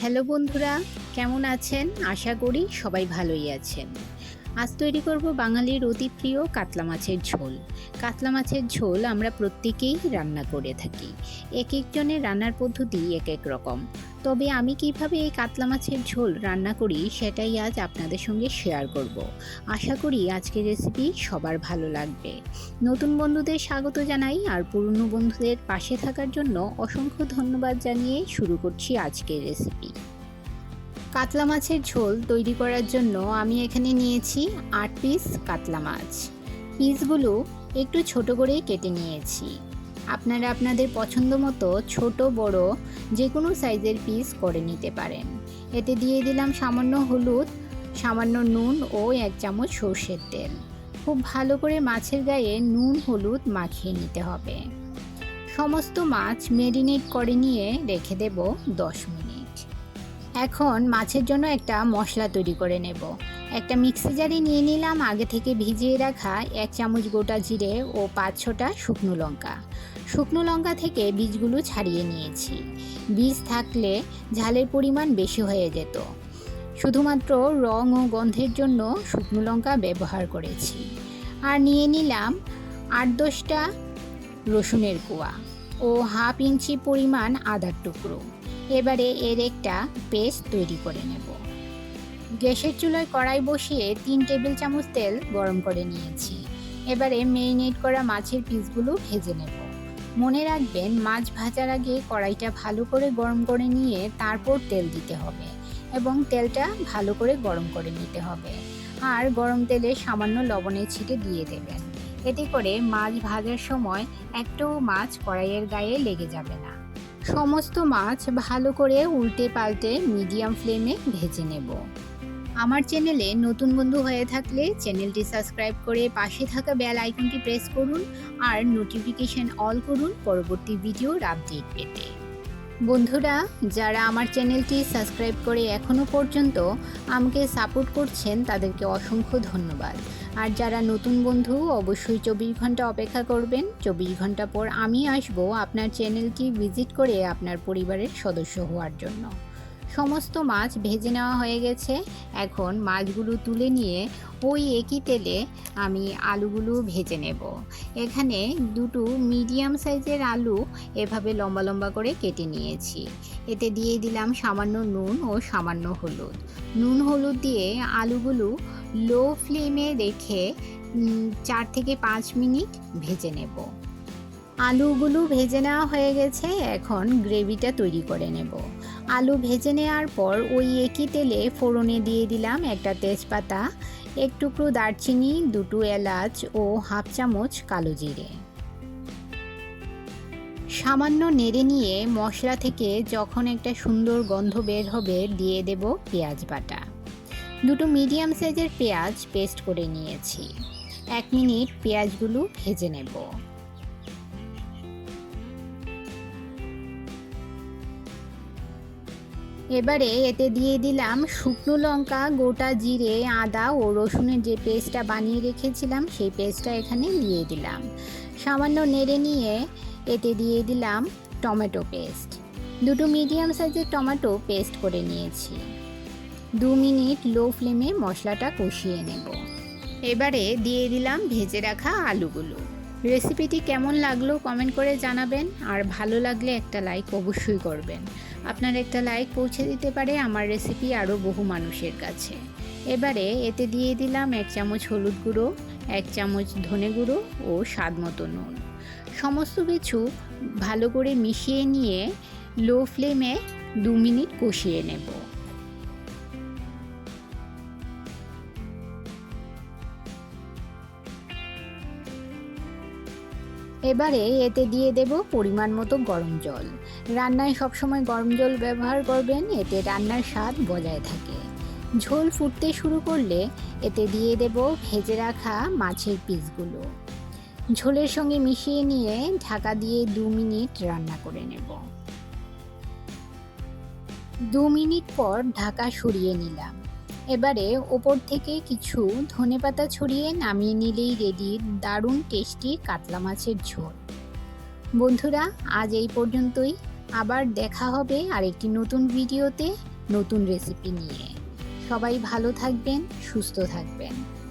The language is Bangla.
হ্যালো বন্ধুরা, কেমন আছেন? আশা করি সবাই ভালোই আছেন। আজ তৈরি করব বাঙালির অতি প্রিয় কাতলা মাছের ঝোল। কাতলা মাছের ঝোল আমরা প্রত্যেকেই রান্না করে থাকি। এক একজনের রান্নার পদ্ধতি এক এক রকম। তবে আমি কিভাবে এই কাতলা মাছের ঝোল রান্না করি সেটাই আজ আপনাদের সঙ্গে শেয়ার করব। আশা করি আজকের রেসিপি সবার ভালো লাগবে। নতুন বন্ধুদের স্বাগত জানাই আর পুরনো বন্ধুদের পাশে থাকার জন্য অসংখ্য ধন্যবাদ জানিয়ে শুরু করছি আজকের রেসিপি। কাতলা মাছের ঝোল তৈরি করার জন্য আমি এখানে নিয়েছি 8 পিস কাতলা মাছ। পিসগুলো একটু ছোট করে কেটে নিয়েছি। আপনারা আপনাদের পছন্দ মতো ছোট বড় যে কোনো সাইজের পিস করে নিতে পারেন। এতে দিয়ে দিলাম সামান্য হলুদ, সামান্য নুন ও 1 চামচ সর্ষের তেল। খুব ভালো করে মাছের গায়ে নুন হলুদ মাখিয়ে নিতে হবে। সমস্ত মাছ ম্যারিনেট করে নিয়ে রেখে দেব 10 মিনিট। এখন মাছের জন্য একটা মশলা তৈরি করে নেব। একটা মিক্সি জারে নিয়ে নিলাম আগে থেকে ভিজিয়ে রাখা 1 চামচ গোটা জিরে ও 5-6টা শুকনো লঙ্কা। শুকনো লঙ্কা থেকে বীজগুলো ছাড়িয়ে নিয়েছি। বীজ থাকলে ঝালের পরিমাণ বেশি হয়ে যেত। শুধুমাত্র রং ও গন্ধের জন্য শুকনো লঙ্কা ব্যবহার করেছি। আর নিয়ে নিলাম 8-10টা রসুনের কোয়া ও হাফ ইঞ্চি পরিমাণ আদার টুকরো। এবারে এর একটা পেস্ট তৈরি করে নেব। গ্যাসের চুলায় কড়াই বসিয়ে 3 টেবিল চামচ তেল গরম করে নিয়েছি। এবারে ম্যারিনেট করা মাছের পিসগুলো ভেজে নেব। মনে রাখবেন, মাছ ভাজার আগে কড়াইটা ভালো করে গরম করে নিয়ে তারপর তেল দিতে হবে এবং তেলটা ভালো করে গরম করে নিতে হবে। আর গরম তেলে সামান্য লবণের ছিটে দিয়ে দেবেন। এতে করে মাছ ভাজার সময় একটাও মাছ কড়াইয়ের গায়ে লেগে যাবে না। সমস্ত মাছ ভালো করে উল্টে পাল্টে মিডিয়াম ফ্লেমে ভেজে নেব। আমার চ্যানেলে নতুন বন্ধু হয়ে থাকলে চ্যানেলটি সাবস্ক্রাইব করে পাশে থাকা বেল আইকনটি প্রেস করুন আর নোটিফিকেশন অল করুন পরবর্তী ভিডিওর আপডেট পেতে। বন্ধুরা, যারা আমার চ্যানেলটি সাবস্ক্রাইব করে এখনও পর্যন্ত আমাকে সাপোর্ট করছেন তাদেরকে অসংখ্য ধন্যবাদ। আর যারা নতুন বন্ধু অবশ্যই 24 ঘন্টা অপেক্ষা করবেন। 24 ঘন্টা পর আমি আসব আপনার চ্যানেলটি ভিজিট করে আপনার পরিবারের সদস্য হওয়ার জন্য। সমস্ত মাছ ভেজে নেওয়া হয়ে গেছে। এখন মাছগুলো তুলে নিয়ে ওই একই তেলে আমি আলুগুলো ভেজে নেব। এখানে দুটো মিডিয়াম সাইজের আলু এভাবে লম্বা লম্বা করে কেটে নিয়েছি। এতে দিয়ে দিলাম সামান্য নুন ও সামান্য হলুদ। নুন হলুদ দিয়ে আলুগুলো লো ফ্লেমে রেখে 4 থেকে 5 মিনিট ভেজে নেব। আলুগুলো ভেজে নেওয়া হয়ে গেছে। এখন গ্রেভিটা তৈরি করে নেব। আলু ভেজে নেওয়ার পর ওই একই তেলে ফোড়নে দিয়ে দিলাম একটা তেজপাতা, 1 টুকরো দারচিনি, 2টো এলাচ ও হাফ চামচ কালো জিরে। সামান্য নেড়ে নিয়ে মশলা থেকে যখন একটা সুন্দর গন্ধ বের হবে দিয়ে দেব পেঁয়াজ বাটা। 2টো মিডিয়াম সাইজের পেঁয়াজ পেস্ট করে নিয়েছি। 1 মিনিট পেঁয়াজগুলো ভেজে নেব। এবারে এতে দিয়ে দিলাম শুকনো লঙ্কা, গোটা জিরে, আদা ও রসুনের যে পেস্টটা বানিয়ে রেখেছিলাম সেই পেস্টটা এখানে দিয়ে দিলাম। সামান্য নেড়ে নিয়ে এতে দিয়ে দিলাম টমেটো পেস্ট। 2টো মিডিয়াম সাইজের টমেটো পেস্ট করে নিয়েছি। 2 মিনিট লো ফ্লেমে মশলাটা কষিয়ে নেব। এবারে দিয়ে দিলাম ভেজে রাখা আলুগুলো। রেসিপিটি কেমন লাগলো কমেন্ট করে জানাবেন আর ভালো লাগলে একটা লাইক অবশ্যই করবেন। আপনার একটা লাইক পৌঁছে দিতে পারে আমার রেসিপি আরও বহু মানুষের কাছে। এবারে এতে দিয়ে দিলাম 1 চামচ হলুদ গুঁড়ো, 1 চামচ ধনে গুঁড়ো ও স্বাদ মতো নুন। সমস্ত কিছু ভালো করে মিশিয়ে নিয়ে লো ফ্লেমে 2 মিনিট কষিয়ে নেব। এবারে এতে দিয়ে দেব পরিমাণ মতো গরম জল। রান্নায় সবসময় গরম জল ব্যবহার করবেন, এতে রান্নার স্বাদ বজায় থাকে। ঝোল ফুটতে শুরু করলে এতে দিয়ে দেব ভেজে রাখা মাছের পিসগুলো। ঝোলের সঙ্গে মিশিয়ে নিয়ে ঢাকা দিয়ে 2 মিনিট রান্না করে নেব। 2 মিনিট পর ঢাকা সরিয়ে নিলাম। এবারে ওপর থেকে কিছু ধনেপাতা ছড়িয়ে নামিয়ে নিলেই রেডি দারুণ টেস্টি কাতলা মাছের ঝোল। বন্ধুরা, আজ এই পর্যন্তই। আবার দেখা হবে আরেকটি নতুন ভিডিওতে। নতুন রেসিপি নিয়ে। সবাই ভালো থাকবেন, সুস্থ থাকবেন।